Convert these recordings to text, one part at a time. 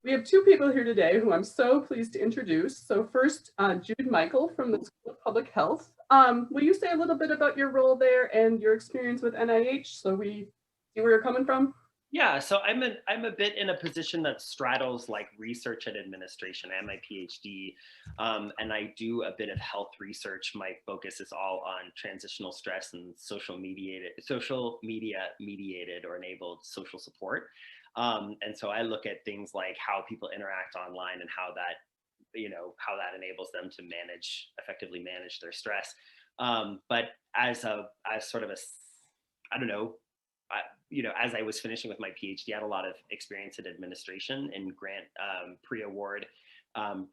We have two people here today who I'm so pleased to introduce. So first, Jude Michael from the School of Public Health. Will you say a little bit about your role there and your experience with NIH so we see where you're coming from? Yeah, so I'm a bit in a position that straddles like research and administration. I have my PhD, and I do a bit of health research. My focus is all on transitional stress and social media mediated or enabled social support. And so I look at things like how people interact online and how that, how that enables them to effectively manage their stress. But as sort of a, I don't know, as I was finishing with my PhD, I had a lot of experience in administration and grant pre-award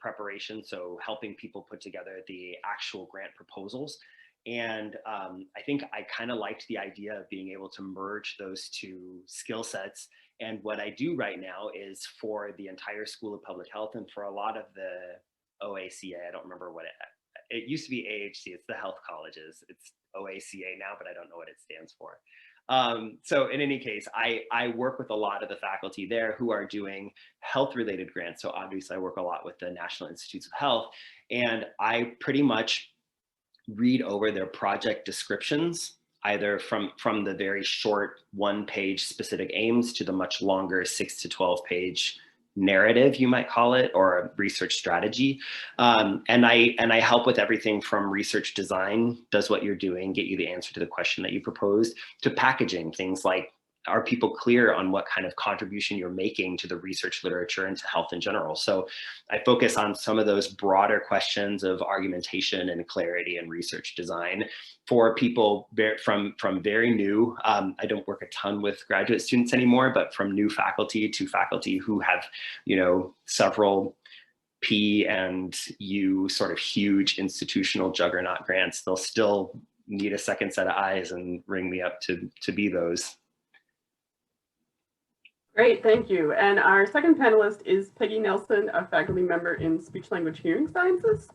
preparation. So helping people put together the actual grant proposals. And I think I kind of liked the idea of being able to merge those two skill sets. And what I do right now is for the entire School of Public Health and for a lot of the OACA, I don't remember what it used to be AHC, it's the health colleges. It's OACA now, but I don't know what it stands for. So in any case, I work with a lot of the faculty there who are doing health related grants. So obviously I work a lot with the National Institutes of Health, and I pretty much read over their project descriptions, either from the very short 1-page specific aims to the much longer 6 to 12 page narrative, you might call it, or a research strategy. And I help with everything from research design, does what you're doing, get you the answer to the question that you proposed, to packaging, things like, are people clear on what kind of contribution you're making to the research literature and to health in general? So I focus on some of those broader questions of argumentation and clarity and research design for people from very new. I don't work a ton with graduate students anymore, but from new faculty to faculty who have, several P and U sort of huge institutional juggernaut grants, they'll still need a second set of eyes and ring me up to be those. Great, thank you. And our second panelist is Peggy Nelson, a faculty member in Speech Language Hearing Sciences.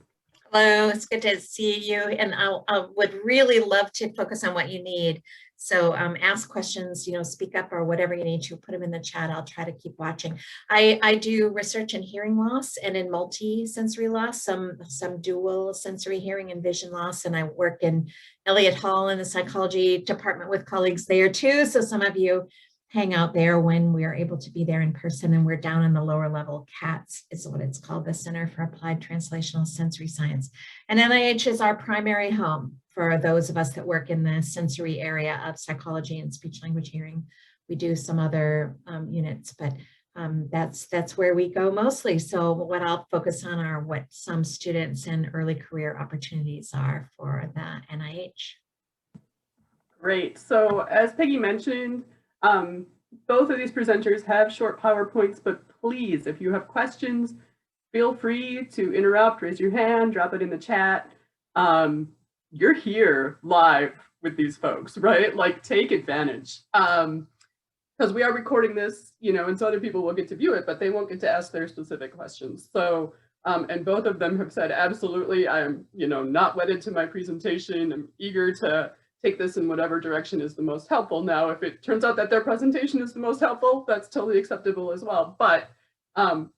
Hello, it's good to see you. And I would really love to focus on what you need. So ask questions, speak up or whatever you need to, put them in the chat. I'll try to keep watching. I do research in hearing loss and in multi-sensory loss, some dual sensory hearing and vision loss. And I work in Elliott Hall in the psychology department with colleagues there too. So some of you hang out there when we are able to be there in person, and we're down in the lower level. CATS is what it's called, the Center for Applied Translational Sensory Science. And NIH is our primary home for those of us that work in the sensory area of psychology and speech language hearing. We do some other units, but that's where we go mostly. So what I'll focus on are what some students and early career opportunities are for the NIH. Great, so as Peggy mentioned, both of these presenters have short PowerPoints, but please, if you have questions, feel free to interrupt, raise your hand, drop it in the chat. You're here live with these folks, right? Like, take advantage. Because we are recording this, and so other people will get to view it, but they won't get to ask their specific questions. So, and both of them have said, absolutely, I'm, not wedded to my presentation. I'm eager to take this in whatever direction is the most helpful. Now, if it turns out that their presentation is the most helpful, that's totally acceptable as well. But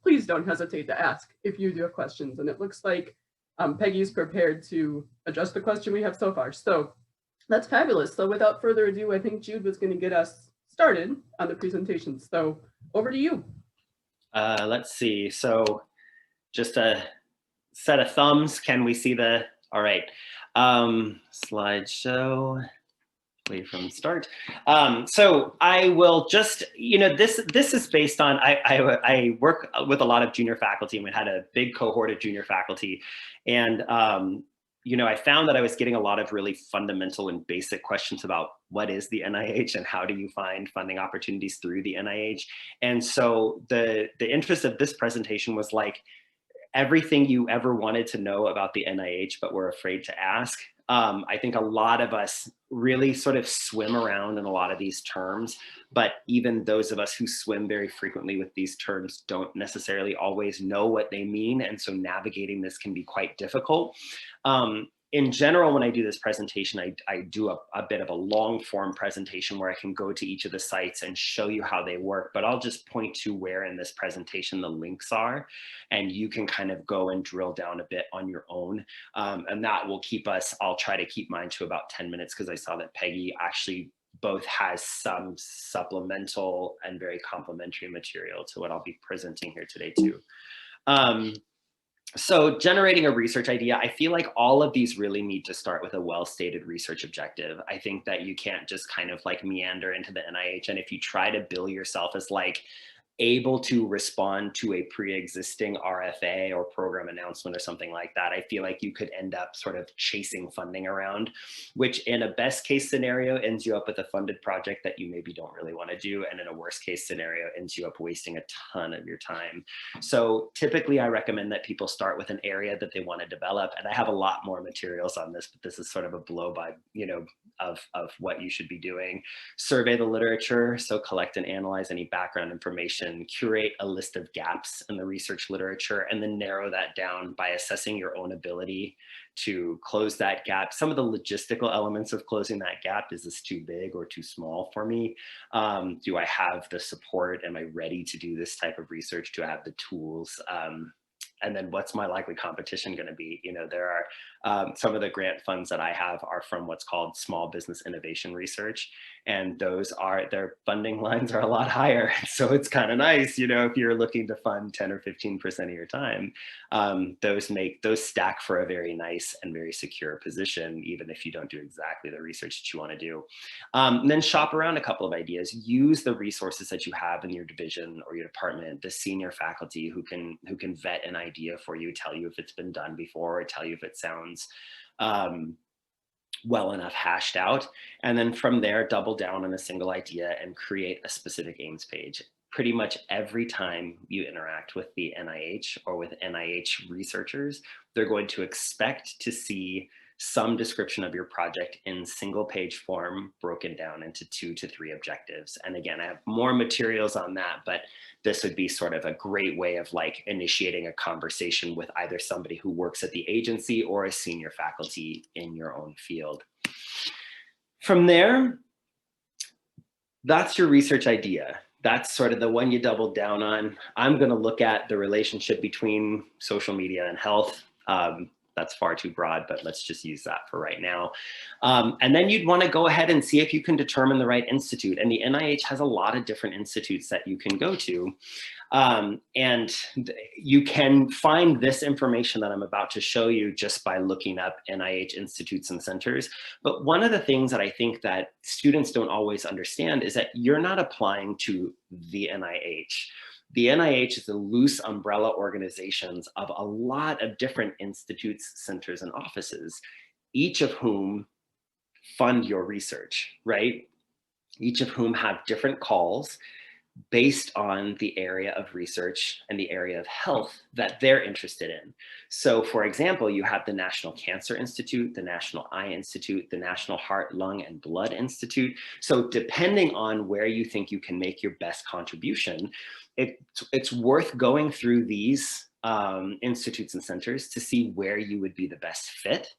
please don't hesitate to ask if you do have questions. And it looks like Peggy's prepared to address the question we have so far. So that's fabulous. So without further ado, I think Jude was going to get us started on the presentation. So over to you. Let's see. So just a set of thumbs. Can we see the, all right. Slideshow, play from start. So I will just, this is based on, I work with a lot of junior faculty, and we had a big cohort of junior faculty. And, I found that I was getting a lot of really fundamental and basic questions about what is the NIH and how do you find funding opportunities through the NIH. And so the interest of this presentation was like, everything you ever wanted to know about the NIH, but were afraid to ask. I think a lot of us really sort of swim around in a lot of these terms, but even those of us who swim very frequently with these terms don't necessarily always know what they mean. And so navigating this can be quite difficult. in general, when I do this presentation, I do a bit of a long form presentation where I can go to each of the sites and show you how they work, but I'll just point to where in this presentation the links are, and you can kind of go and drill down a bit on your own. And that will keep us, I'll try to keep mine to about 10 minutes because I saw that Peggy actually both has some supplemental and very complementary material to what I'll be presenting here today too. So generating a research idea, I feel like all of these really need to start with a well-stated research objective. I think that you can't just kind of like meander into the NIH. And if you try to bill yourself as like able to respond to a pre-existing RFA or program announcement or something like that, I feel like you could end up sort of chasing funding around, which in a best case scenario ends you up with a funded project that you maybe don't really want to do. And in a worst case scenario ends you up wasting a ton of your time. So typically I recommend that people start with an area that they want to develop. And I have a lot more materials on this, but this is sort of a blow by, you know, of what you should be doing. Survey the literature, so collect and analyze any background information, curate a list of gaps in the research literature, and then narrow that down by assessing your own ability to close that gap. Some of the logistical elements of closing that gap, is this too big or too small for me? Do I have the support? Am I ready to do this type of research? Do I have the tools? And then what's my likely competition going to be? You know, there are some of the grant funds that I have are from what's called small business innovation research. And those are, their funding lines are a lot higher. So it's kind of nice, you know, if you're looking to fund 10 or 15% of your time, those stack for a very nice and very secure position, even if you don't do exactly the research that you want to do. And then shop around a couple of ideas, use the resources that you have in your division or your department, the senior faculty who can vet an idea for you, tell you if it's been done before, or tell you if it sounds well enough hashed out. And then from there, double down on a single idea and create a specific aims page. Pretty much every time you interact with the NIH or with NIH researchers, they're going to expect to see some description of your project in single page form broken down into 2 to 3 objectives. And again, I have more materials on that, but this would be sort of a great way of like initiating a conversation with either somebody who works at the agency or a senior faculty in your own field. From there, that's your research idea. That's sort of the one you double down on. I'm going to look at the relationship between social media and health. That's far too broad, but let's just use that for right now. And then you'd want to go ahead and see if you can determine the right institute. And the NIH has a lot of different institutes that you can go to. And you can find this information that I'm about to show you just by looking up NIH institutes and centers. But one of the things that I think that students don't always understand is that you're not applying to the NIH. The NIH is a loose umbrella organizations of a lot of different institutes, centers, and offices, each of whom fund your research, right? Each of whom have different calls based on the area of research and the area of health that they're interested in. So for example, you have the National Cancer Institute, the National Eye Institute, the National Heart, Lung, and Blood Institute. So depending on where you think you can make your best contribution, it's worth going through these institutes and centers to see where you would be the best fit.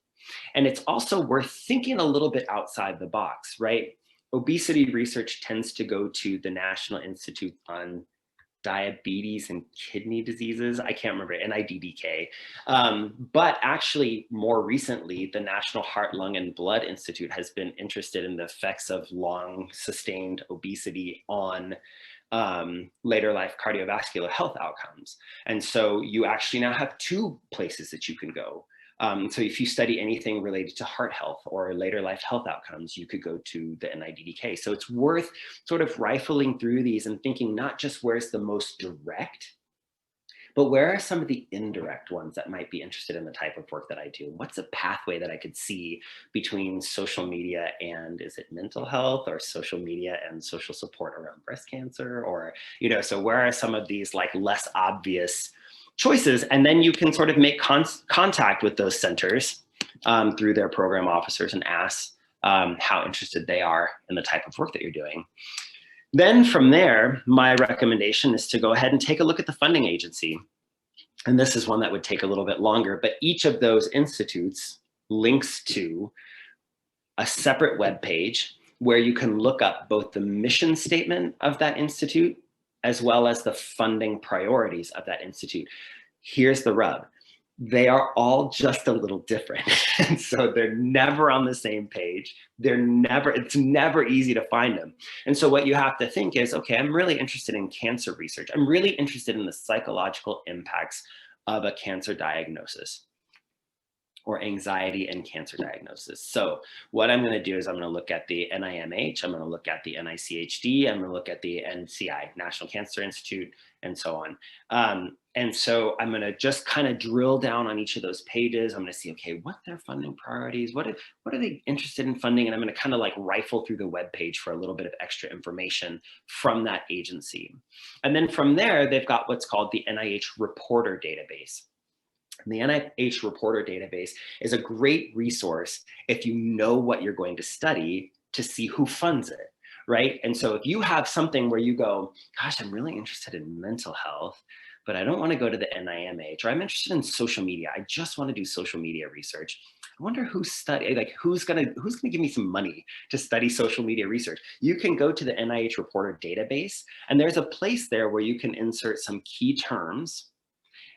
And it's also worth thinking a little bit outside the box, right? Obesity research tends to go to the National Institute on Diabetes and Kidney Diseases. I can't remember, NIDDK. But actually, more recently, the National Heart, Lung, and Blood Institute has been interested in the effects of long sustained obesity on later life cardiovascular health outcomes. And so you actually now have 2 places that you can go. So if you study anything related to heart health or later life health outcomes, you could go to the NIDDK. So it's worth sort of rifling through these and thinking not just where's the most direct, but where are some of the indirect ones that might be interested in the type of work that I do? What's a pathway that I could see between social media and, is it mental health, or social media and social support around breast cancer? Or, you know, so where are some of these like less obvious choices? And then you can sort of make contact with those centers through their program officers and ask how interested they are in the type of work that you're doing. Then from there, my recommendation is to go ahead and take a look at the funding agency. And this is one that would take a little bit longer, but each of those institutes links to a separate web page where you can look up both the mission statement of that institute as well as the funding priorities of that institute. Here's the rub. They are all just a little different. And so they're never on the same page. It's never easy to find them. And so what you have to think is, okay, I'm really interested in cancer research. I'm really interested in the psychological impacts of a cancer diagnosis or anxiety and cancer diagnosis. So what I'm going to do is I'm going to look at the NIMH, I'm going to look at the NICHD, I'm going to look at the NCI, National Cancer Institute, and so on. And so I'm going to just kind of drill down on each of those pages. I'm going to see, okay, what their funding priorities, what are they interested in funding? And I'm going to kind of like rifle through the web page for a little bit of extra information from that agency. And then from there, they've got what's called the NIH Reporter Database. And the NIH Reporter Database is a great resource if you know what you're going to study to see who funds it, right? And so if you have something where you go, gosh, I'm really interested in mental health, but I don't want to go to the NIMH, or I'm interested in social media. I just want to do social media research. I wonder who's gonna give me some money to study social media research. You can go to the NIH Reporter Database, and there's a place there where you can insert some key terms.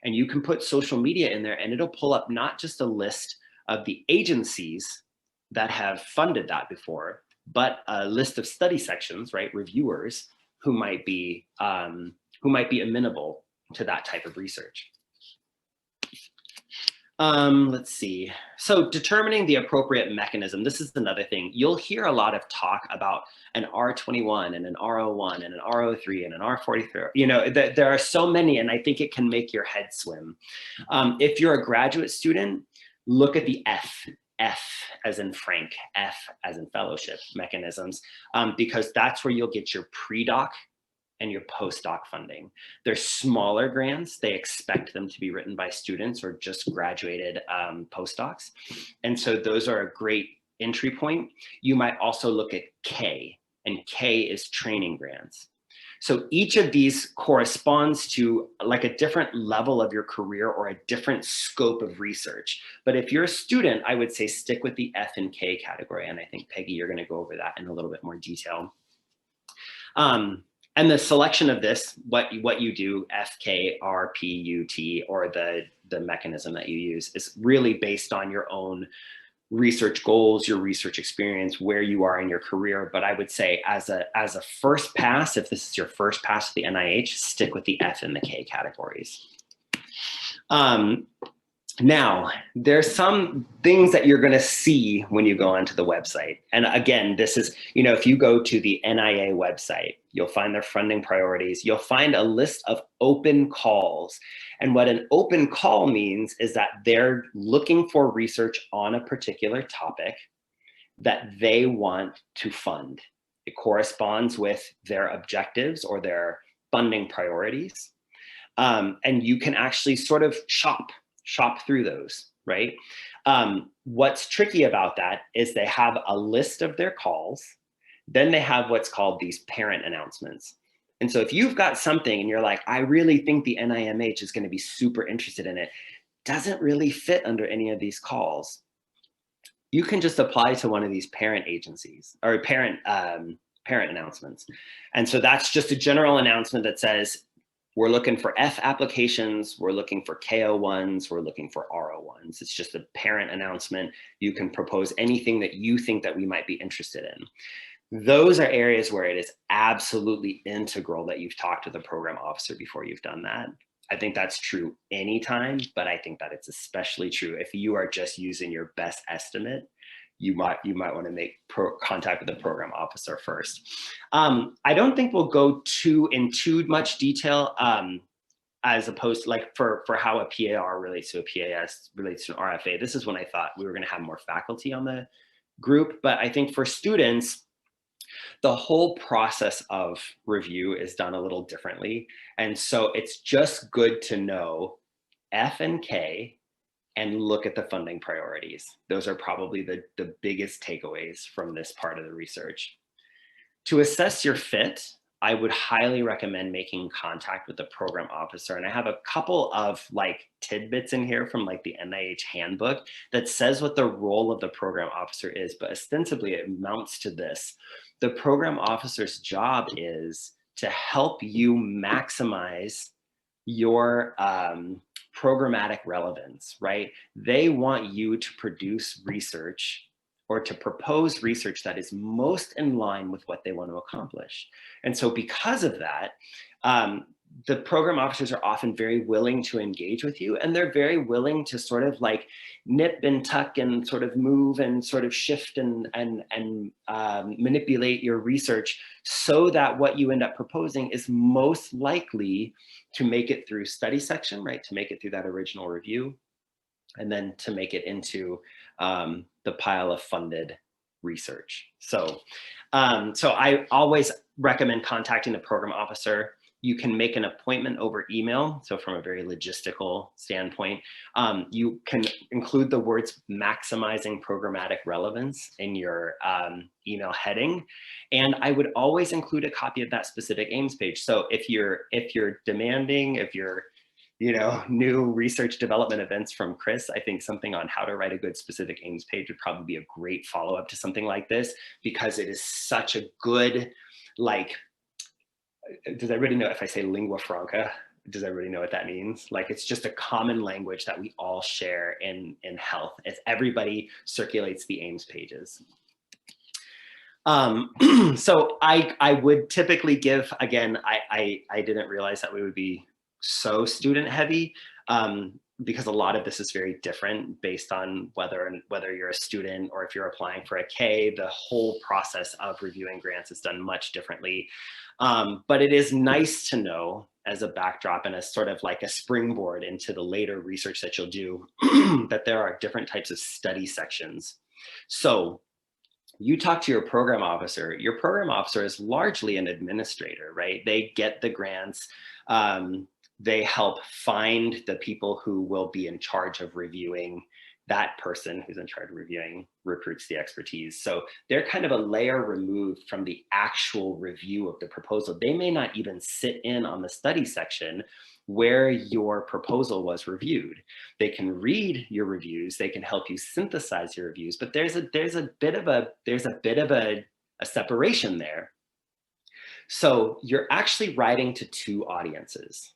And you can put social media in there and it'll pull up not just a list of the agencies that have funded that before, but a list of study sections, right? Reviewers who might be amenable to that type of research. Let's see. So determining the appropriate mechanism, this is another thing. You'll hear a lot of talk about an R21 and an R01 and an R03 and an R43. You know, there are so many, and I think it can make your head swim. If you're a graduate student, look at the F as in Frank, F as in fellowship mechanisms, because that's where you'll get your pre-doc and your postdoc funding. They're smaller grants. They expect them to be written by students or just graduated postdocs. And so those are a great entry point. You might also look at K, and K is training grants. So each of these corresponds to like a different level of your career or a different scope of research. But if you're a student, I would say stick with the F and K category. And I think, Peggy, you're gonna go over that in a little bit more detail. And the selection of this, what you do, F, K, R, P, U, T, or the mechanism that you use is really based on your own research goals, your research experience, where you are in your career. But I would say as a first pass, if this is your first pass to the NIH, stick with the F and the K categories. Now, there's some things that you're going to see when you go onto the website. And again, this is, you know, if you go to the NIA website, you'll find their funding priorities. You'll find a list of open calls. And what an open call means is that they're looking for research on a particular topic that they want to fund. It corresponds with their objectives or their funding priorities. And you can actually sort of shop through those, right? What's tricky about that is they have a list of their calls. Then they have what's called these parent announcements. And so if you've got something and you're like, I really think the NIMH is going to be super interested in it, doesn't really fit under any of these calls, you can just apply to one of these parent agencies or parent announcements. And so that's just a general announcement that says, we're looking for F applications, we're looking for KO1s, we're looking for RO1s. It's just a parent announcement. You can propose anything that you think that we might be interested in. Those are areas where it is absolutely integral that you've talked to the program officer before you've done that. I think that's true anytime, but I think that it's especially true if you are just using your best estimate. You might want to make contact with the program officer first. I don't think we'll go in too much detail as opposed to like for how a PAR relates to a PAS, relates to an RFA. This is when I thought we were going to have more faculty on the group. But I think for students, the whole process of review is done a little differently. And so it's just good to know F and K and look at the funding priorities. Those are probably the biggest takeaways from this part of the research. To assess your fit, I would highly recommend making contact with the program officer. And I have a couple of like tidbits in here from like the NIH handbook that says what the role of the program officer is, but ostensibly it amounts to this. The program officer's job is to help you maximize your programmatic relevance, right? They want you to produce research or to propose research that is most in line with what they want to accomplish. And so because of that, the program officers are often very willing to engage with you, and they're very willing to sort of like nip and tuck and sort of move and sort of shift and manipulate your research so that what you end up proposing is most likely to make it through study section, right? To make it through that original review, and then to make it into the pile of funded research. So I always recommend contacting the program officer. You can make an appointment over email. So from a very logistical standpoint, you can include the words maximizing programmatic relevance in your email heading. And I would always include a copy of that specific aims page. So if you're demanding, if you're new research development events from Chris, I think something on how to write a good specific aims page would probably be a great follow-up to something like this, because it is such a good, like, does everybody know, if I say lingua franca, does everybody know what that means? Like, it's just a common language that we all share in health, as everybody circulates the aims pages. So I would typically give, again, I didn't realize that we would be so student heavy, because a lot of this is very different based on whether you're a student or if you're applying for a K. The whole process of reviewing grants is done much differently. But it is nice to know as a backdrop and as sort of like a springboard into the later research that you'll do that there are different types of study sections. So you talk to your program officer. Your program officer is largely an administrator, right? They get the grants. They help find the people who will be in charge of reviewing. That person who's in charge of reviewing recruits the expertise. So they're kind of a layer removed from the actual review of the proposal. They may not even sit in on the study section where your proposal was reviewed. They can read your reviews. They can help you synthesize your reviews, but there's a bit of a separation there. So you're actually writing to two audiences.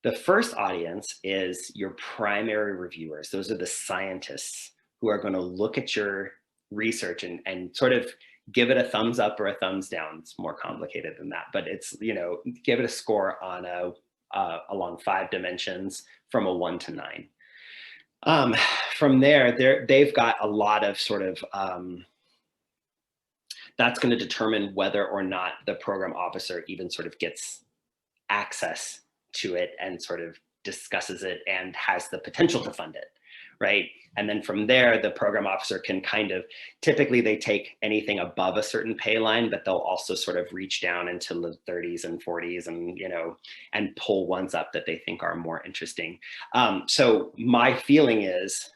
The first audience is your primary reviewers. Those are the scientists who are going to look at your research and sort of give it a thumbs up or a thumbs down. It's more complicated than that, but it's, give it a score on along 5 dimensions from a 1 to 9. From there, they've got a lot of sort of, that's going to determine whether or not the program officer even sort of gets access to it and sort of discusses it and has the potential to fund it, right? And then from there, the program officer can kind of, typically they take anything above a certain pay line, but they'll also sort of reach down into the 30s and 40s and, and pull ones up that they think are more interesting. So my feeling is,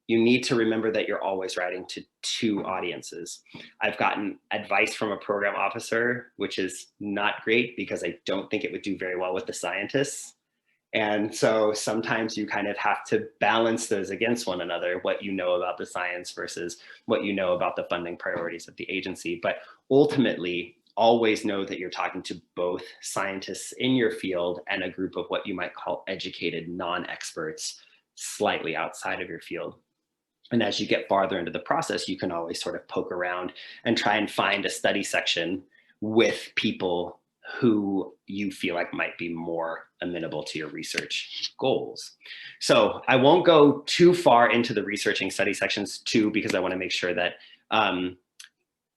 you need to remember that you're always writing to 2 audiences. I've gotten advice from a program officer, which is not great because I don't think it would do very well with the scientists. And so sometimes you kind of have to balance those against one another, what you know about the science versus what you know about the funding priorities of the agency. But ultimately, always know that you're talking to both scientists in your field and a group of what you might call educated non-experts slightly outside of your field. And as you get farther into the process, you can always sort of poke around and try and find a study section with people who you feel like might be more amenable to your research goals. So I won't go too far into the researching study sections too, because I want to make sure that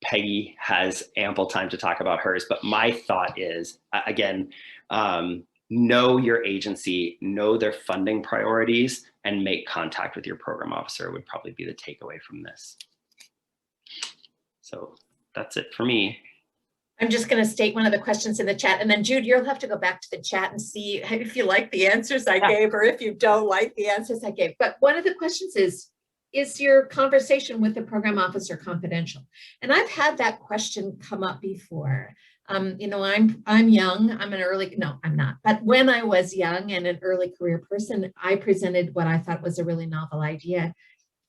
Peggy has ample time to talk about hers. But my thought is, again, know your agency, know their funding priorities, and make contact with your program officer would probably be the takeaway from this. So that's it for me. I'm just going to state one of the questions in the chat, and then Jude, you'll have to go back to the chat and see if you like the answers I gave or if you don't like the answers I gave. But one of the questions is your conversation with the program officer confidential? And I've had that question come up before. You know, I'm young. No, I'm not. But when I was young and an early career person, I presented what I thought was a really novel idea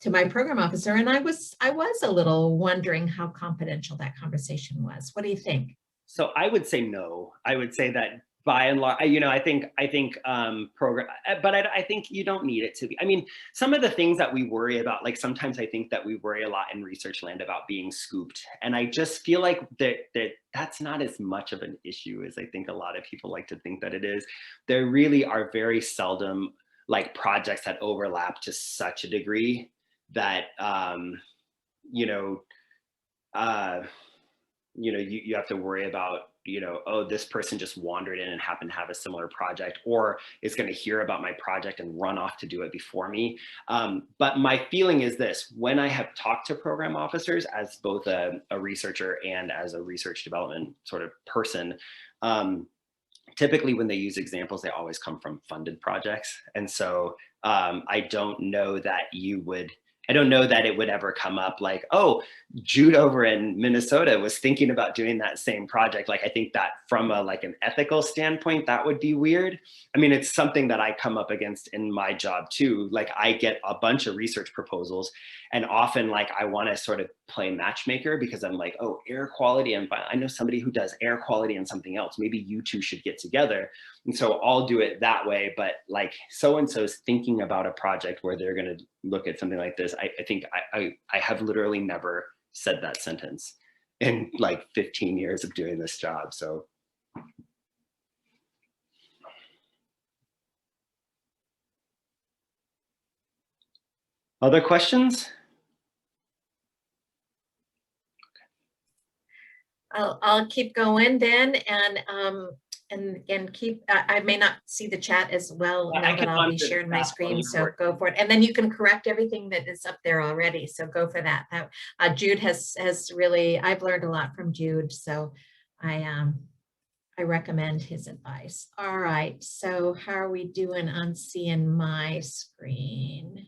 to my program officer, and I was a little wondering how confidential that conversation was. What do you think? So I would say no. I would say that by and large, you know, I think program, but I think you don't need it to be. I mean, some of the things that we worry about, like sometimes I think that we worry a lot in research land about being scooped, and I just feel like that's not as much of an issue as I think a lot of people like to think that it is. There really are very seldom like projects that overlap to such a degree that you know. Uh, you have to worry about, oh, this person just wandered in and happened to have a similar project, or is going to hear about my project and run off to do it before me. But my feeling is this: when I have talked to program officers as both a researcher and as a research development sort of person, typically when they use examples, they always come from funded projects. And so I don't know that it would ever come up like, oh, Jude over in Minnesota was thinking about doing that same project. Like, I think that from an ethical standpoint, that would be weird. I mean, it's something that I come up against in my job too. Like, I get a bunch of research proposals, and often like I want to sort of play matchmaker because I'm like, oh, air quality, and I know somebody who does air quality and something else. Maybe you two should get together. And so I'll do it that way. But like, so-and-so's thinking about a project where they're going to look at something like this. I think I have literally never said that sentence in like 15 years of doing this job. So. Other questions? I'll keep going then, and keep. I may not see the chat as well now that I'll be sharing my screen. So go for it, and then you can correct everything that is up there already. So go for that. Jude has really. I've learned a lot from Jude, so I recommend his advice. All right. So how are we doing on seeing my screen?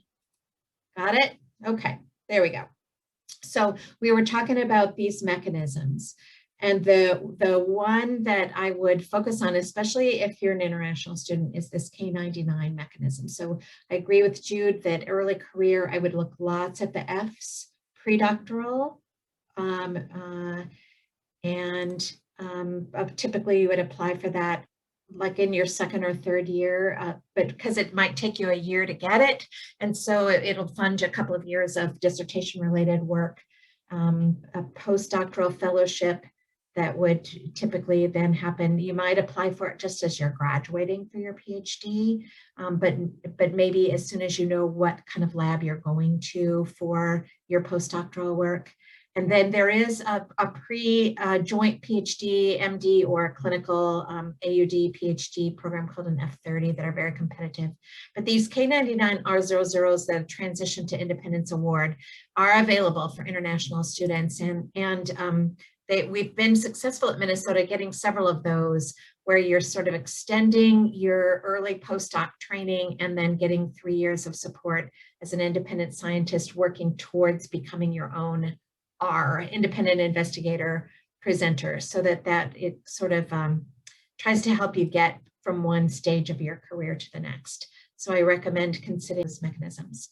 Got it? Okay. There we go. So we were talking about these mechanisms, and the one that I would focus on, especially if you're an international student, is this K99 mechanism. So I agree with Jude that early career, I would look lots at the Fs, predoctoral, and typically you would apply for that like in your second or third year, but because it might take you a year to get it. And so it'll fund a couple of years of dissertation related work, a postdoctoral fellowship that would typically then happen. You might apply for it just as you're graduating for your PhD, but maybe as soon as you know what kind of lab you're going to for your postdoctoral work. And then there is a pre-joint PhD, MD, or a clinical AUD PhD program called an F30 that are very competitive. But these K99 R00s that transition to Independence Award are available for international students. And we've been successful at Minnesota getting several of those where you're sort of extending your early postdoc training and then getting 3 years of support as an independent scientist working towards becoming your own independent investigator presenter, so that it sort of tries to help you get from one stage of your career to the next. So I recommend considering those mechanisms.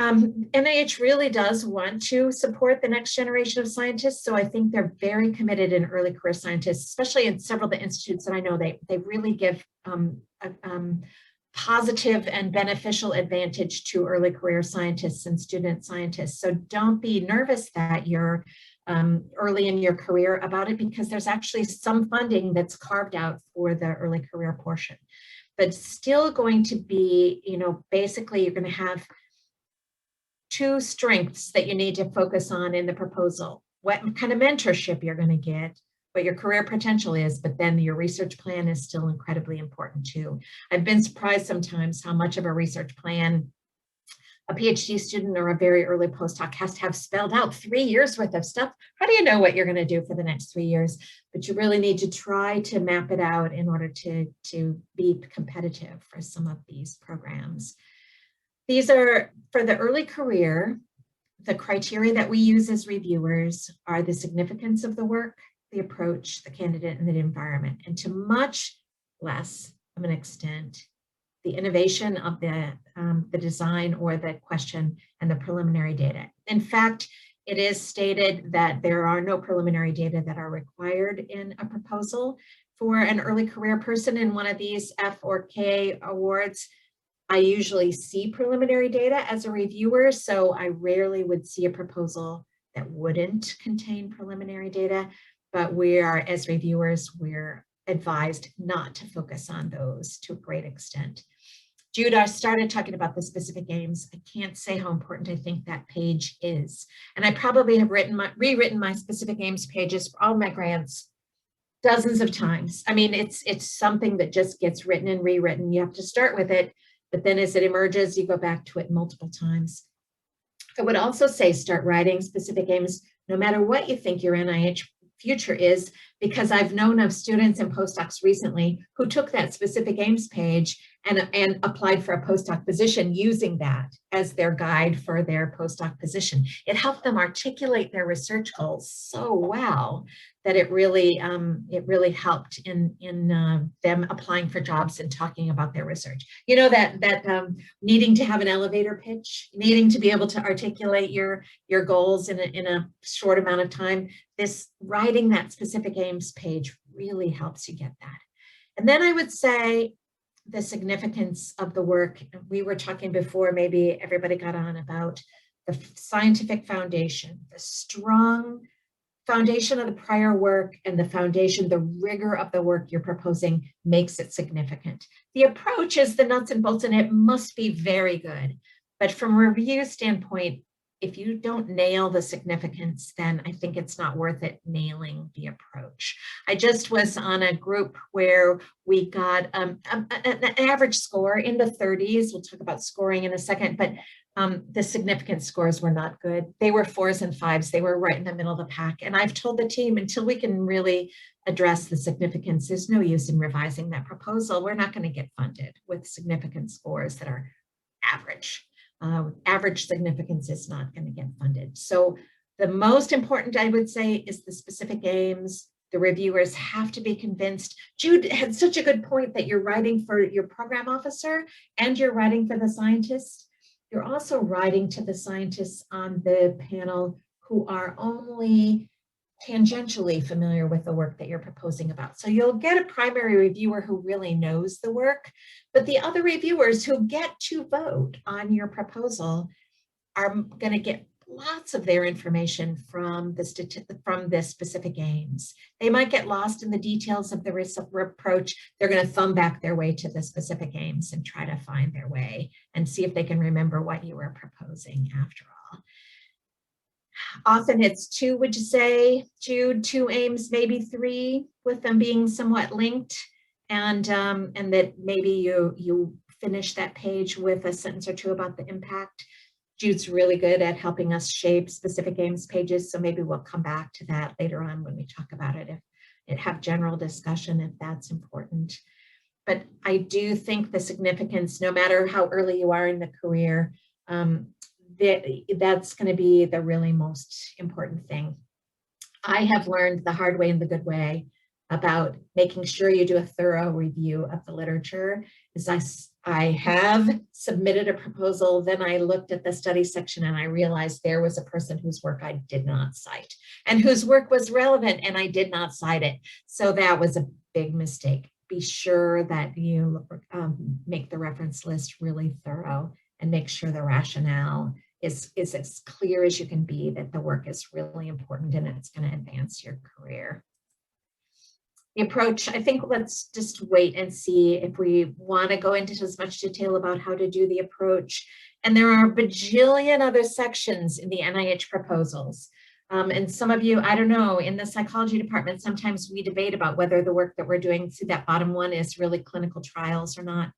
NIH really does want to support the next generation of scientists. So I think they're very committed in early career scientists, especially in several of the institutes that I know they really give positive and beneficial advantage to early career scientists and student scientists. So don't be nervous that you're early in your career about it, because there's actually some funding that's carved out for the early career portion. But still going to be, basically you're going to have two strengths that you need to focus on in the proposal: what kind of mentorship you're going to get, what your career potential is, but then your research plan is still incredibly important too. I've been surprised sometimes how much of a research plan a PhD student or a very early postdoc has to have spelled out 3 years worth of stuff. How do you know what you're going to do for the next 3 years? But you really need to try to map it out in order to be competitive for some of these programs. These are for the early career. The criteria that we use as reviewers are the significance of the work, the approach, the candidate, and the environment, and to much less of an extent, the innovation of the design or the question and the preliminary data. In fact, it is stated that there are no preliminary data that are required in a proposal for an early career person in one of these F or K awards. I usually see preliminary data as a reviewer, so I rarely would see a proposal that wouldn't contain preliminary data, but we are, as reviewers, we're advised not to focus on those to a great extent. Jude, I started talking about the specific aims. I can't say how important I think that page is. And I probably have rewritten my specific aims pages for all my grants dozens of times. I mean, it's something that just gets written and rewritten. You have to start with it, but then as it emerges, you go back to it multiple times. I would also say start writing specific aims, no matter what you think your NIH future is, because I've known of students and postdocs recently who took that specific aims page and applied for a postdoc position using that as their guide for their postdoc position. It helped them articulate their research goals so well that it really helped in them applying for jobs and talking about their research. You know, that needing to have an elevator pitch, needing to be able to articulate your goals in a short amount of time. This writing that specific aims page really helps you get that. And then I would say the significance of the work. We were talking before, maybe everybody got on about the scientific foundation, the strong foundation of the prior work and the foundation, the rigor of the work you're proposing makes it significant. The approach is the nuts and bolts, and it must be very good. But from a review standpoint, if you don't nail the significance, then I think it's not worth it nailing the approach. I just was on a group where we got an average score in the 30s. We'll talk about scoring in a second, but the significance scores were not good. They were 4s and 5s. They were right in the middle of the pack. And I've told the team, until we can really address the significance, there's no use in revising that proposal. We're not going to get funded with significance scores that are average. Average significance is not going to get funded. So the most important, I would say, is the specific aims. The reviewers have to be convinced. Jude had such a good point that you're writing for your program officer and you're writing for the scientists. You're also writing to the scientists on the panel who are only tangentially familiar with the work that you're proposing about. So you'll get a primary reviewer who really knows the work, but the other reviewers who get to vote on your proposal are going to get lots of their information from the specific aims. They might get lost in the details of the approach. They're going to thumb back their way to the specific aims and try to find their way and see if they can remember what you were proposing after all. Often it's 2, would you say, Jude? 2 aims, maybe 3, with them being somewhat linked, and that maybe you finish that page with a sentence or 2 about the impact. Jude's really good at helping us shape specific aims pages, so maybe we'll come back to that later on when we talk about it, if have general discussion if that's important. But I do think the significance, no matter how early you are in the career, that's going to be the really most important thing. I have learned the hard way and the good way about making sure you do a thorough review of the literature. Is I have submitted a proposal, then I looked at the study section and I realized there was a person whose work I did not cite and whose work was relevant and I did not cite it. So that was a big mistake. Be sure that you make the reference list really thorough and make sure the rationale is as clear as you can be, that the work is really important and it's going to advance your career. The approach, I think let's just wait and see if we want to go into as much detail about how to do the approach. And there are a bajillion other sections in the NIH proposals. And some of you, I don't know, in the psychology department, sometimes we debate about whether the work that we're doing, see that bottom one, is really clinical trials or not.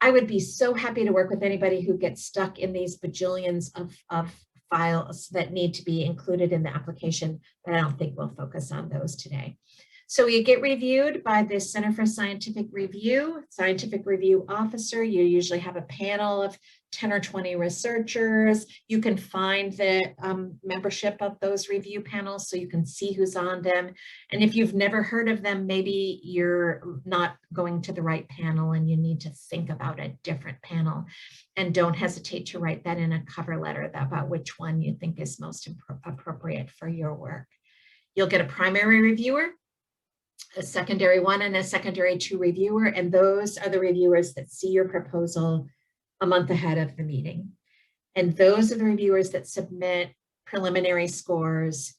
I would be so happy to work with anybody who gets stuck in these bajillions of files that need to be included in the application, but I don't think we'll focus on those today. So you get reviewed by the Center for Scientific Review officer. You usually have a panel of 10 or 20 researchers. You can find the membership of those review panels so you can see who's on them. And if you've never heard of them, maybe you're not going to the right panel and you need to think about a different panel. And don't hesitate to write that in a cover letter about which one you think is most appropriate for your work. You'll get a primary reviewer, a secondary one, and a secondary two reviewer. And those are the reviewers that see your proposal a month ahead of the meeting. And those are the reviewers that submit preliminary scores,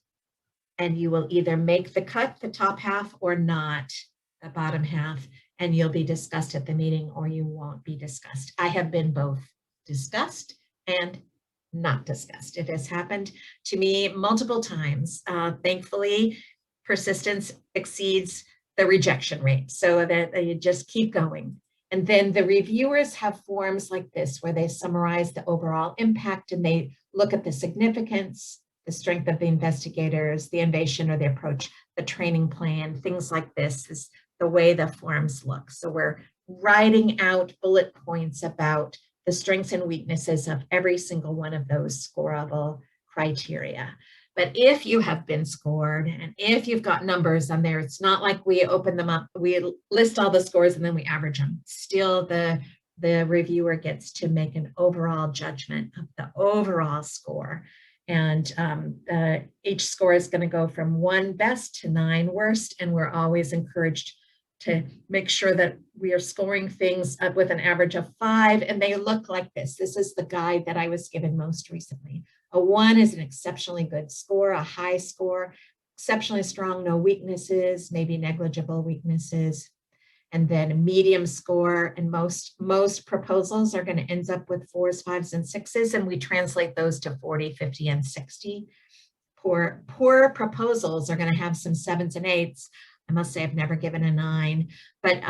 and you will either make the cut, the top half, or not, the bottom half, and you'll be discussed at the meeting or you won't be discussed. I have been both discussed and not discussed. It has happened to me multiple times. Thankfully, persistence exceeds the rejection rate, so that you just keep going. And then the reviewers have forms like this where they summarize the overall impact and they look at the significance, the strength of the investigators, the innovation or the approach, the training plan, things like this is the way the forms look. So we're writing out bullet points about the strengths and weaknesses of every single one of those scoreable criteria. But if you have been scored and if you've got numbers on there, it's not like we open them up, we list all the scores and then we average them. Still, the reviewer gets to make an overall judgment of the overall score. And each score is going to go from 1 best to 9 worst. And we're always encouraged to make sure that we are scoring things with an average of 5, and they look like this. This is the guide that I was given most recently. A 1 is an exceptionally good score, a high score, exceptionally strong, no weaknesses, maybe negligible weaknesses. And then a medium score, and most proposals are going to end up with 4s, 5s, and 6s, and we translate those to 40, 50, and 60. Poor proposals are going to have some 7s and 8s. I must say I've never given a 9, but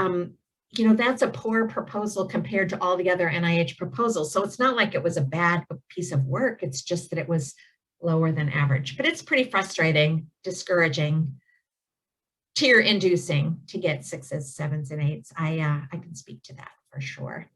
you know, that's a poor proposal compared to all the other NIH proposals. So it's not like it was a bad piece of work. It's just that it was lower than average, but it's pretty frustrating, discouraging, tear-inducing to get 6s, 7s, and 8s. I can speak to that for sure.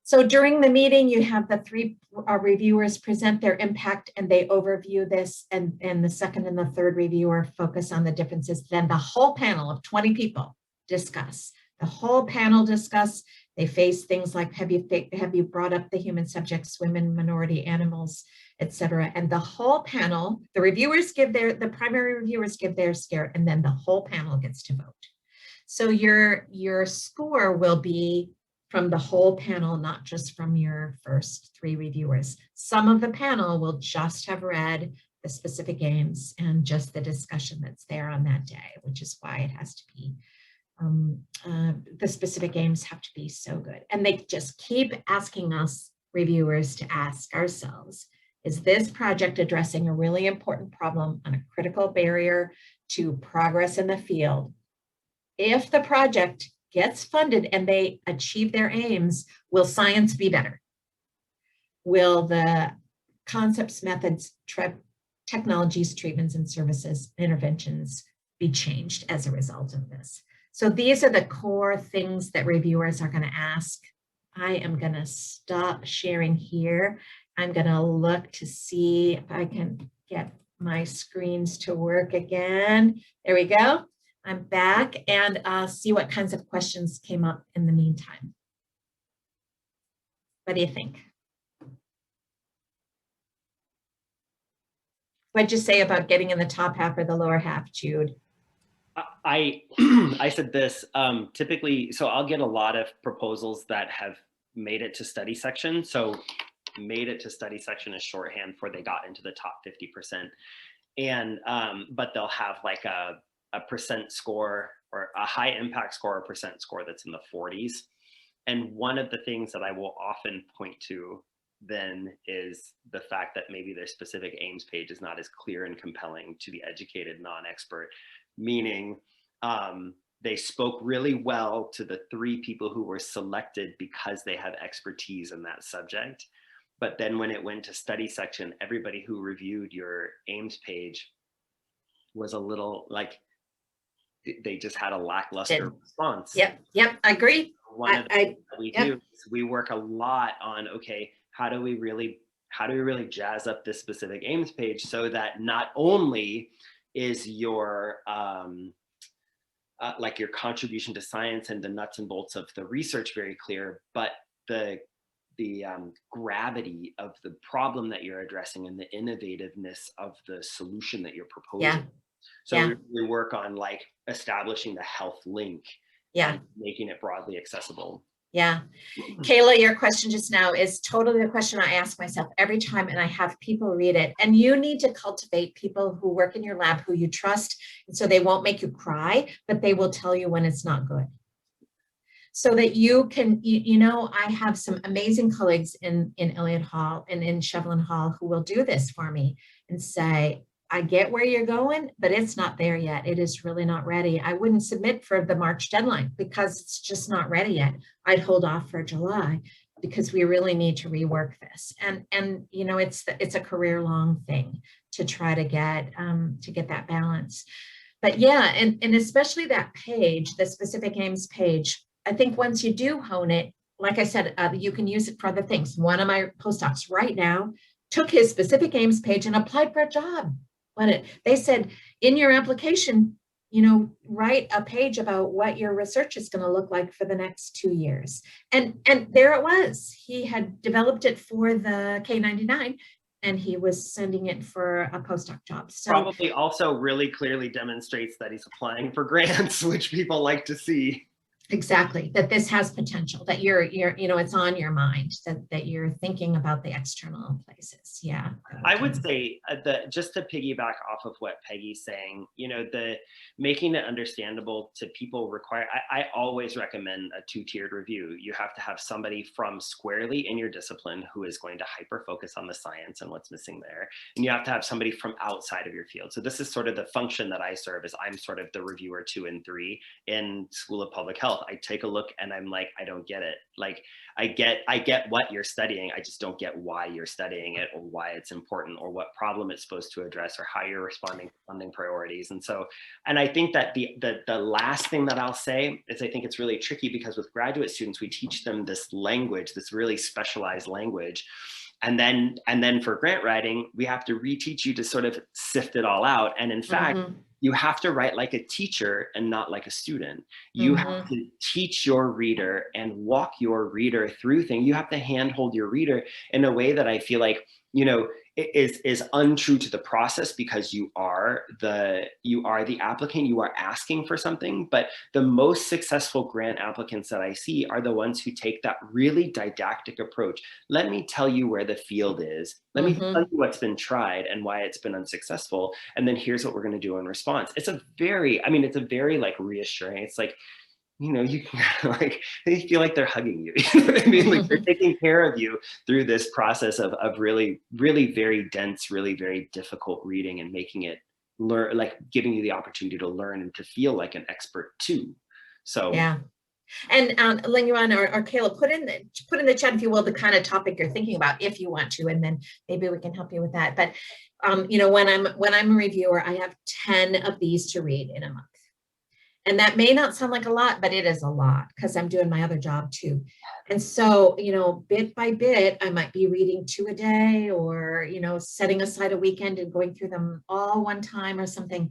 So during the meeting, you have the 3 reviewers present their impact and they overview this, and the second and the third reviewer focus on the differences. Then the whole panel of 20 people discuss. The whole panel discuss. They face things like, have you brought up the human subjects, women, minority, animals, etc. And the whole panel, the reviewers give the primary reviewers give their scare, and then the whole panel gets to vote. So your score will be from the whole panel, not just from your first 3 reviewers. Some of the panel will just have read the specific aims and just the discussion that's there on that day, which is why it has to be, the specific aims have to be so good. And they just keep asking us reviewers to ask ourselves, is this project addressing a really important problem on a critical barrier to progress in the field? If the project gets funded and they achieve their aims, will science be better? Will the concepts, methods, technologies, treatments, and services, interventions be changed as a result of this? So these are the core things that reviewers are going to ask. I am going to stop sharing here. I'm going to look to see if I can get my screens to work again. There we go. I'm back, and see what kinds of questions came up in the meantime. What do you think? What'd you say about getting in the top half or the lower half, Jude? I said this, typically, so I'll get a lot of proposals that have made it to study section. So made it to study section is shorthand for they got into the top 50%. And, but they'll have like a percent score or a high impact score or percent score that's in the 40s. And one of the things that I will often point to then is the fact that maybe their specific aims page is not as clear and compelling to the educated non-expert, meaning they spoke really well to the 3 people who were selected because they have expertise in that subject. But then when it went to study section, everybody who reviewed your aims page was a little like, they just had a lackluster response. Yep, I agree. one of the things that we yep. do is we work a lot on, okay, how do we really jazz up this specific aims page so that not only is your like your contribution to science and the nuts and bolts of the research very clear, but the gravity of the problem that you're addressing and the innovativeness of the solution that you're proposing. Yeah. So Yeah. we work on like establishing the health link, Yeah. and making it broadly accessible. Yeah. Kayla, your question just now is totally the question I ask myself every time, and I have people read it. And you need to cultivate people who work in your lab who you trust, and so they won't make you cry, but they will tell you when it's not good. So that you can, you know, I have some amazing colleagues in Elliott Hall and in Shevlin Hall who will do this for me and say, I get where you're going, but it's not there yet. It is really not ready. I wouldn't submit for the March deadline because it's just not ready yet. I'd hold off for July because we really need to rework this. And you know, it's a career-long thing to try to get that balance. But yeah, and especially that page, the specific aims page, I think once you do hone it, like I said, you can use it for other things. One of my postdocs right now took his specific aims page and applied for a job. They said, in your application, you know, write a page about what your research is going to look like for the next 2 years. And there it was. He had developed it for the K99 and he was sending it for a postdoc job. So probably also really clearly demonstrates that he's applying for grants, which people like to see. Exactly, that this has potential, that you're you know, it's on your mind, that you're thinking about the external places. Yeah. I would say that just to piggyback off of what Peggy's saying, you know, the making it understandable to people I always recommend a 2-tiered review. You have to have somebody from squarely in your discipline who is going to hyper focus on the science and what's missing there. And you have to have somebody from outside of your field. So this is sort of the function that I serve as. I'm sort of the reviewer 2 and 3 in School of Public Health. I take a look and I'm like, I don't get it. Like, I get what you're studying. I just don't get why you're studying it or why it's important or what problem it's supposed to address or how you're responding to funding priorities. And so, and I think that the last thing that I'll say is I think it's really tricky because with graduate students, we teach them this language, this really specialized language. And then for grant writing, we have to reteach you to sort of sift it all out. And in fact, you have to write like a teacher and not like a student. You have to teach your reader and walk your reader through things. You have to handhold your reader in a way that I feel like, you know, is untrue to the process because you are the applicant, you are asking for something. But the most successful grant applicants that I see are the ones who take that really didactic approach. Let me tell you where the field is. Let me tell you what's been tried and why it's been unsuccessful. And then here's what we're going to do in response. It's a very like reassuring. It's like, you know, you can like, they feel like they're hugging you. You know what I mean? Like they're taking care of you through this process of really, really very dense, really very difficult reading and making it learn, like giving you the opportunity to learn and to feel like an expert too. So yeah. And Lingyuan or Kayla, put in the chat, if you will, the kind of topic you're thinking about, if you want to, and then maybe we can help you with that. But you know, when I'm a reviewer, I have 10 of these to read in a month. And that may not sound like a lot, but it is a lot because I'm doing my other job too. And so, you know, bit by bit, I might be reading 2 a day or, you know, setting aside a weekend and going through them all one time or something.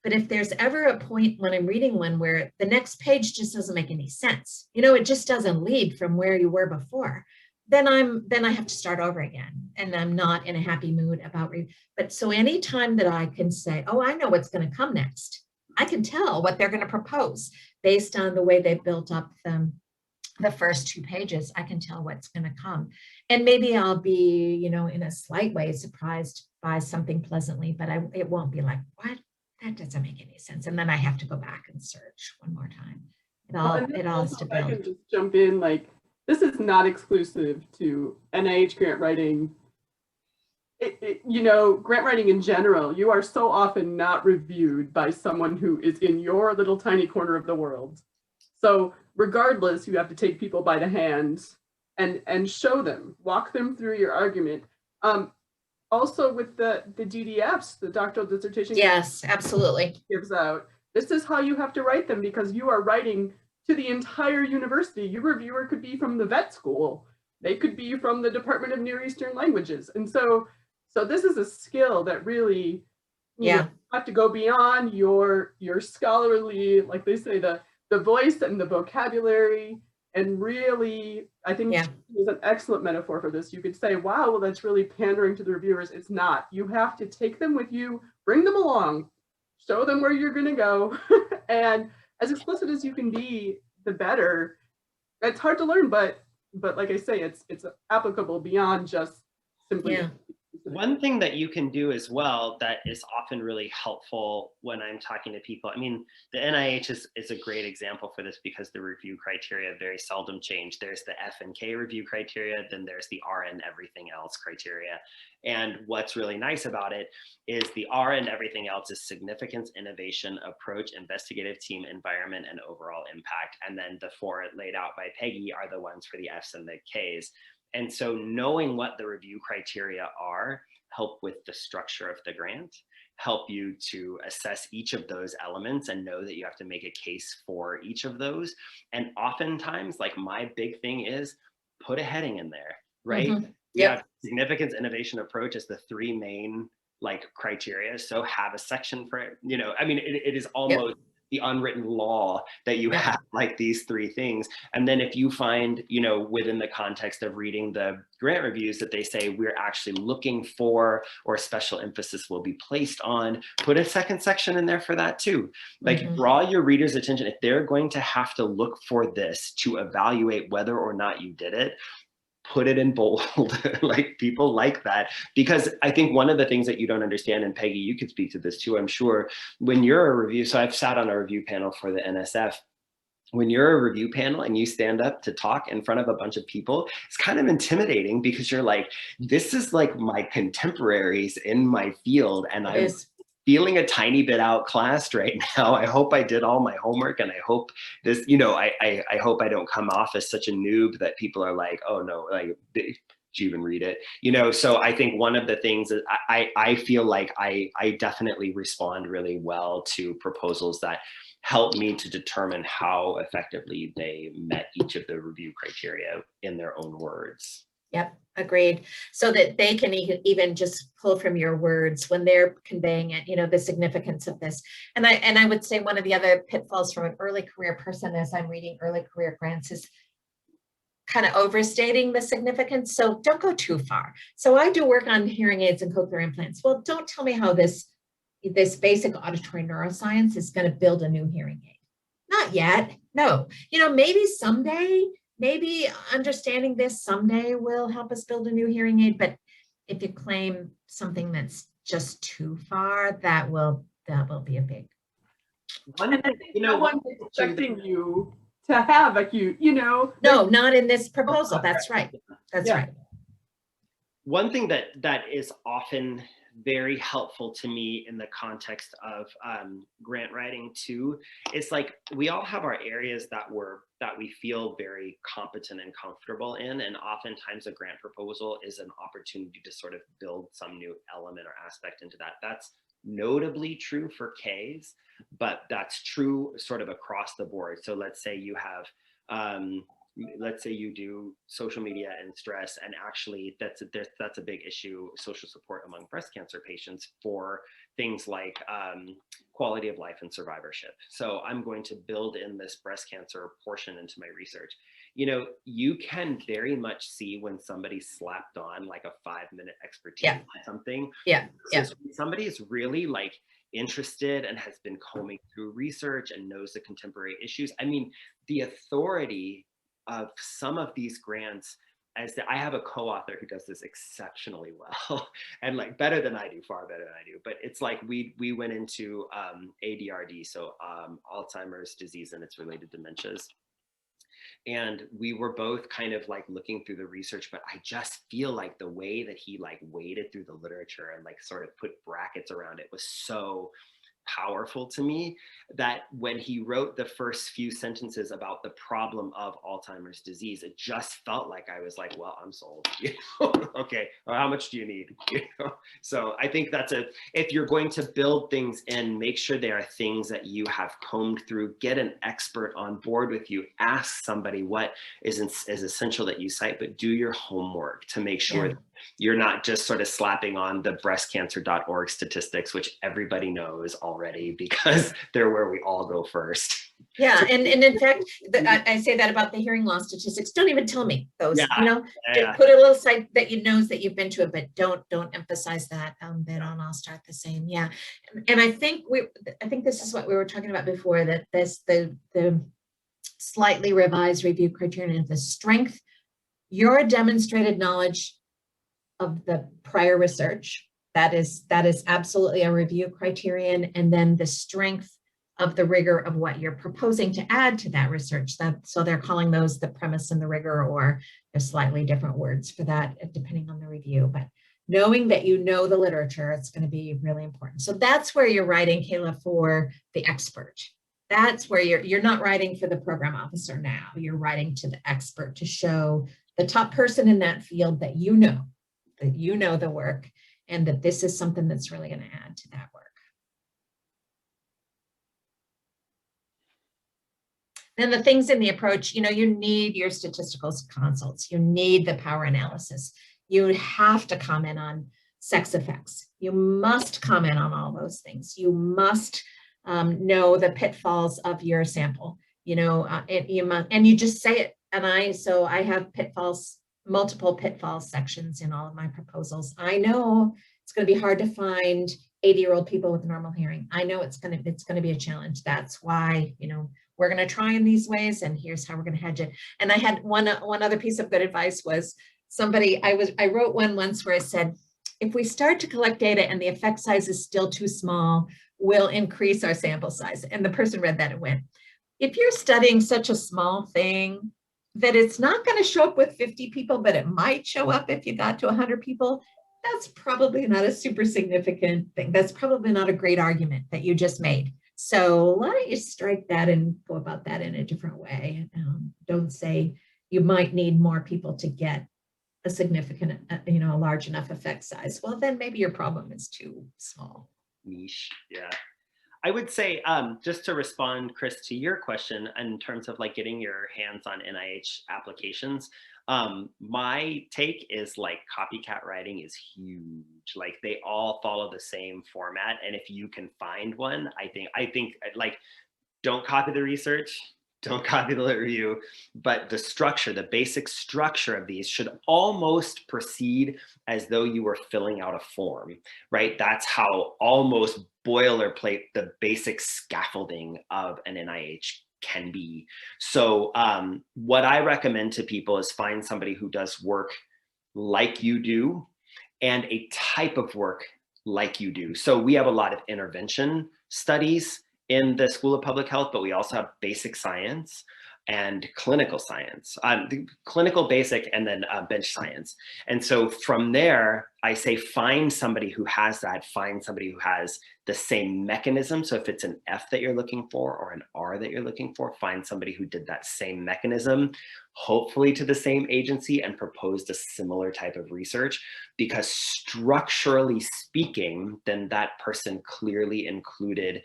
But if there's ever a point when I'm reading one where the next page just doesn't make any sense, you know, it just doesn't lead from where you were before, then I have to start over again. And I'm not in a happy mood about reading. But so anytime that I can say, oh, I know what's going to come next. I can tell what they're going to propose based on the way they built up the first 2 pages. I can tell what's going to come. And maybe I'll be, you know, in a slight way surprised by something pleasantly, but it won't be like, what? That doesn't make any sense. And then I have to go back and search one more time. It all has to build. I can just jump in, like, this is not exclusive to NIH grant writing. You know, grant writing in general, you are so often not reviewed by someone who is in your little tiny corner of the world. So regardless, you have to take people by the hand and show them, walk them through your argument. Also with the DDFs, the doctoral dissertation. Yes, absolutely. Gives out. This is how you have to write them because you are writing to the entire university. Your reviewer could be from the vet school. They could be from the Department of Near Eastern Languages. And so this is a skill that really, you know, have to go beyond your scholarly, like they say, the voice and the vocabulary. And really, I think is an excellent metaphor for this. You could say, wow, well, that's really pandering to the reviewers. It's not. You have to take them with you, bring them along, show them where you're going to go. And as explicit as you can be, the better. It's hard to learn, but like I say, it's applicable beyond just simply. One thing that you can do as well that is often really helpful when I'm talking to people, I mean, the NIH is a great example for this because the review criteria very seldom change. There's the F and K review criteria, then there's the R and everything else criteria. And what's really nice about it is the R and everything else is significance, innovation, approach, investigative team, environment, and overall impact. And then the four laid out by Peggy are the ones for the Fs and the Ks. And so knowing what the review criteria are help with the structure of the grant, help you to assess each of those elements and know that you have to make a case for each of those. And oftentimes, like my big thing is put a heading in there, right? Yeah, significance, innovation, approach is the three main like criteria. So have a section for it. You know, I mean, it is almost the unwritten law that you have like these three things. And then if you find, you know, within the context of reading the grant reviews that they say we're actually looking for or special emphasis will be placed on, put a second section in there for that too. Like draw your readers' attention. If they're going to have to look for this to evaluate whether or not you did it, put it in bold. Like people like that, because I think one of the things that you don't understand, and Peggy, you could speak to this too, I'm sure, when you're a review, so I've sat on a review panel for the NSF, when you're a review panel and you stand up to talk in front of a bunch of people, it's kind of intimidating because you're like, this is like my contemporaries in my field and I'm feeling a tiny bit outclassed right now. I hope I did all my homework and I hope this, you know, I hope I don't come off as such a noob that people are like, oh no, like, did you even read it? You know, so I think one of the things that I feel like I definitely respond really well to proposals that help me to determine how effectively they met each of the review criteria in their own words. Yep, agreed. So that they can even just pull from your words when they're conveying it, you know, the significance of this. And I would say one of the other pitfalls from an early career person as I'm reading early career grants is kind of overstating the significance. So don't go too far. So I do work on hearing aids and cochlear implants. Well, don't tell me how this basic auditory neuroscience is going to build a new hearing aid. Not yet. No, you know, maybe someday, maybe understanding this someday will help us build a new hearing aid. But if you claim something that's just too far, that will be a big. One thing, you know, no one's expecting you to have like you know. No, not in this proposal. That's right. That's right. One thing that is often very helpful to me in the context of grant writing too, is like we all have our areas that we feel very competent and comfortable in, and oftentimes a grant proposal is an opportunity to sort of build some new element or aspect into that. That's notably true for Ks, but that's true sort of across the board. So let's say you have let's say you do social media and stress, and actually that's a big issue, social support among breast cancer patients for things like quality of life and survivorship. So I'm going to build in this breast cancer portion into my research. You know, you can very much see when somebody slapped on like a 5-minute expertise on something. So somebody is really like interested and has been combing through research and knows the contemporary issues. I mean, the authority of some of these grants, I have a co-author who does this exceptionally well and like better than I do, far better than I do. But it's like we went into ADRD, so Alzheimer's disease and its related dementias. And we were both kind of like looking through the research, but I just feel like the way that he like waded through the literature and like sort of put brackets around it was so powerful to me that when he wrote the first few sentences about the problem of Alzheimer's disease, it just felt like I was like, well, I'm sold. You know? Okay, well, how much do you need? You know? So I think that's if you're going to build things in, make sure they are things that you have combed through, get an expert on board with you, ask somebody what is essential that you cite, but do your homework to make sure that you're not just sort of slapping on the breastcancer.org statistics, which everybody knows already because they're where we all go first. Yeah, and in fact, I say that about the hearing loss statistics. Don't even tell me those. You know, put a little site that you knows that you've been to it, but don't emphasize that bit on. I'll start the same. Yeah, and I think this is what we were talking about before. That the slightly revised review criterion of the strength, your demonstrated knowledge of the prior research. That is absolutely a review criterion, and then the strength of the rigor of what you're proposing to add to that research. So they're calling those the premise and the rigor, or there's slightly different words for that depending on the review. But knowing that you know the literature, it's going to be really important. So that's where you're writing, Kayla, for the expert. That's where you're not writing for the program officer now. You're writing to the expert to show the top person in that field that you know the work, and that this is something that's really going to add to that work. Then the things in the approach, you need your statistical consults, you need the power analysis, you have to comment on sex effects, you must comment on all those things, you must know the pitfalls of your sample, and you just say it. And I have pitfalls, multiple pitfalls sections in all of my proposals. I know it's going to be hard to find 80-year-old people with normal hearing. I know it's going to be a challenge. That's why, we're going to try in these ways, and here's how we're going to hedge it. And I had one other piece of good advice was I wrote one once where I said, if we start to collect data and the effect size is still too small, we'll increase our sample size. And the person read that and went, if you're studying such a small thing that it's not going to show up with 50 people, but it might show up if you got to 100 people, that's probably not a super significant thing. That's probably not a great argument that you just made. So why don't you strike that and go about that in a different way? Don't say you might need more people to get a significant, a large enough effect size. Well, then maybe your problem is too small. Niche, yeah. I would say, just to respond, Chris, to your question in terms of like getting your hands on NIH applications, my take is like copycat writing is huge. Like they all follow the same format. And if you can find one, I think like, don't copy the research, don't copy the lit review, but the structure, the basic structure of these should almost proceed as though you were filling out a form, right? That's how almost boilerplate the basic scaffolding of an NIH can be. So what I recommend to people is find somebody who does work like you do and a type of work like you do. So we have a lot of intervention studies in the School of Public Health, but we also have basic science and clinical science, the clinical basic and then bench science. And so from there, I say find somebody who has that, find somebody who has the same mechanism. So if it's an F that you're looking for or an R that you're looking for, find somebody who did that same mechanism, hopefully to the same agency, and proposed a similar type of research, because structurally speaking, then that person clearly included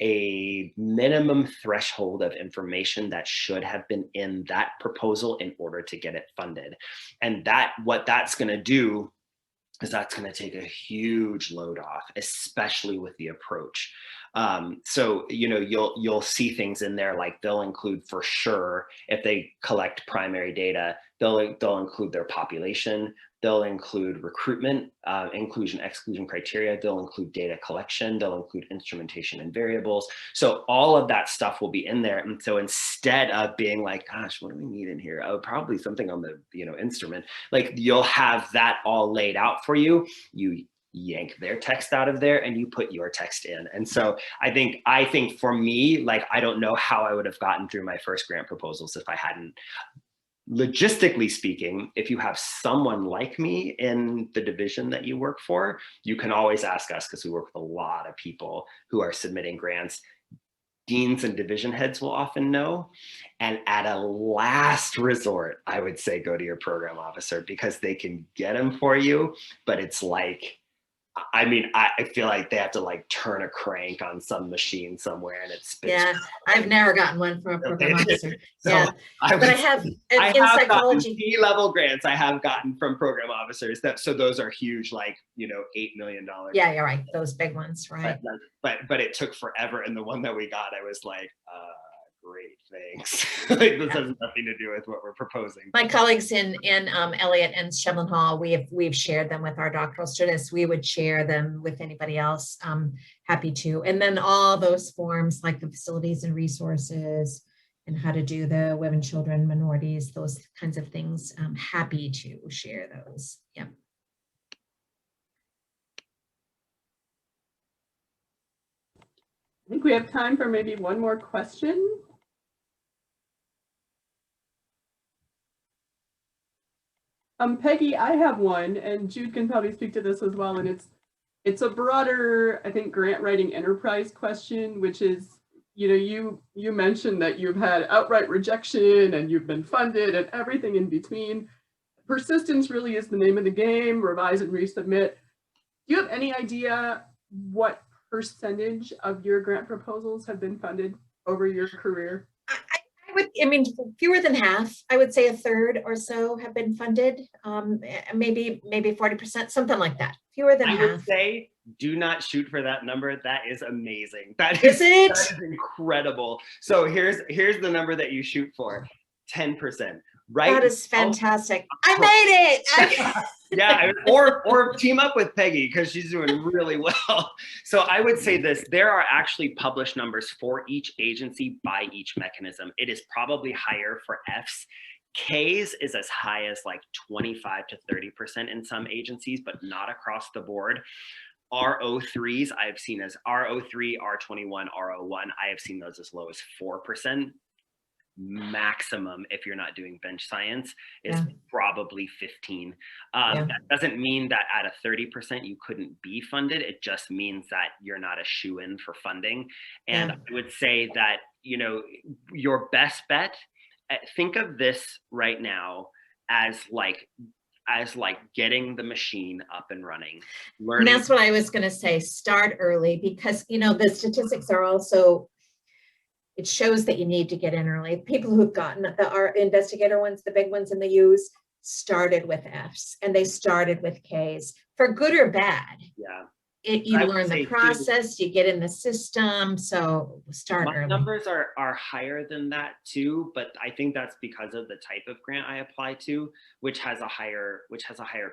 a minimum threshold of information that should have been in that proposal in order to get it funded. And what that's going to do is that's going to take a huge load off, especially with the approach. So, you'll see things in there like they'll include, for sure, if they collect primary data, they'll include their population, they'll include recruitment, inclusion, exclusion criteria, they'll include data collection, they'll include instrumentation and variables. So all of that stuff will be in there. And so instead of being like, gosh, what do we need in here? Oh, probably something on the instrument, like you'll have that all laid out for you. You yank their text out of there and you put your text in. And so I think for me, like, I don't know how I would have gotten through my first grant proposals if I hadn't logistically speaking, if you have someone like me in the division that you work for, you can always ask us, because we work with a lot of people who are submitting grants. Deans and division heads will often know. And at a last resort, I would say go to your program officer, because they can get them for you, but it's like, I mean, I feel like they have to like turn a crank on some machine somewhere and it spits. Yeah, I've never gotten one from a program officer. So Yeah, but I have in psychology. C-level grants I have gotten from program officers. So those are huge, like, you know, $8 million. Yeah, you're right. Those big ones, right? But it took forever. And the one that we got, I was like, great, thanks. Like, this has nothing to do with what we're proposing. My colleagues in Elliott and Shevlin Hall, we've shared them with our doctoral students. We would share them with anybody else. Happy to. And then all those forms like the facilities and resources and how to do the women, children, minorities, those kinds of things. I'm happy to share those. Yeah. I think we have time for maybe one more question. Peggy, I have one, and Jude can probably speak to this as well. And it's a broader, I think, grant writing enterprise question, which is, you know, you mentioned that you've had outright rejection and you've been funded and everything in between. Persistence really is the name of the game. Revise and resubmit. Do you have any idea what percentage of your grant proposals have been funded over your career? I mean, fewer than half. I would say a third or so have been funded. Maybe 40%, something like that. Fewer than half. I would say, do not shoot for that number. That is amazing. That is incredible. So here's the number that you shoot for: 10%. Right? That is fantastic. I made it. Yeah, or team up with Peggy, because she's doing really well. So I would say this: there are actually published numbers for each agency by each mechanism. It is probably higher for Fs. Ks is as high as like 25 to 30% in some agencies, but not across the board. RO3s I've seen as RO3, R21, RO1. I have seen those as low as 4%. Maximum, if you're not doing bench science, is probably 15. That doesn't mean that at a 30% you couldn't be funded. It just means that you're not a shoo-in for funding. And I would say that, you know, your best bet, think of this right now as like getting the machine up and running. And that's what I was going to say. Start early, because, you know, the statistics are also, it shows that you need to get in early. People who've gotten our investigator ones, the big ones in the U's, started with F's and they started with K's, for good or bad. Yeah. You learn the process, you get in the system, so start early. My numbers are higher than that too, but I think that's because of the type of grant I apply to, which has a higher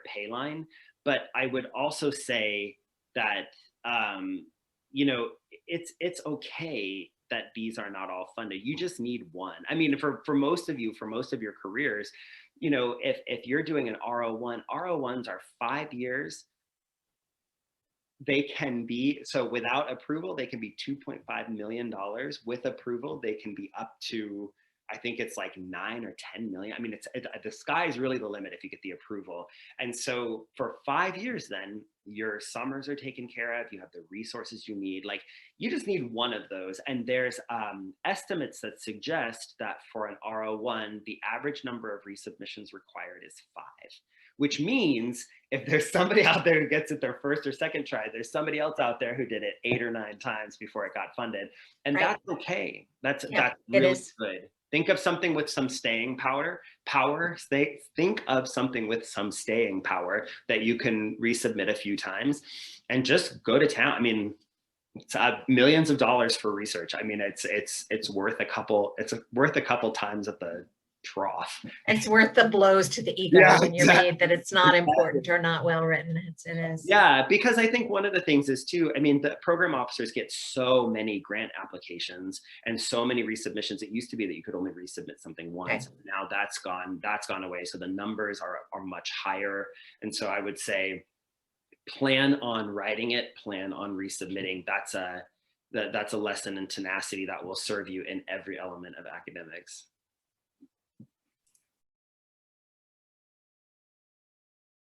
pay line. But I would also say that you know, it's okay that these are not all funded. You just need one. I mean, for most of you, for most of your careers, you know, if you're doing an RO1, RO1s are 5 years. They can be, so without approval, they can be $2.5 million. With approval, they can be up to, I think it's like 9 or 10 million. I mean, the sky is really the limit if you get the approval. And so for 5 years, then your summers are taken care of. You have the resources you need. Like, you just need one of those. And there's estimates that suggest that for an RO1, the average number of resubmissions required is 5. Which means if there's somebody out there who gets it their first or second try, there's somebody else out there who did it 8 or 9 times before it got funded. And that's okay. That's really good. Think of something with some staying power. Think of something with some staying power that you can resubmit a few times and just go to town. I mean, it's millions of dollars for research. I mean, it's worth a couple times at the trough. It's worth the blows to the ego when you read that it's not important or not well written. It is. Yeah, because I think one of the things is too, I mean, the program officers get so many grant applications and so many resubmissions. It used to be that you could only resubmit something once. Okay. Now that's gone away. So the numbers are much higher. And so I would say, plan on writing it, plan on resubmitting. That's a lesson in tenacity that will serve you in every element of academics.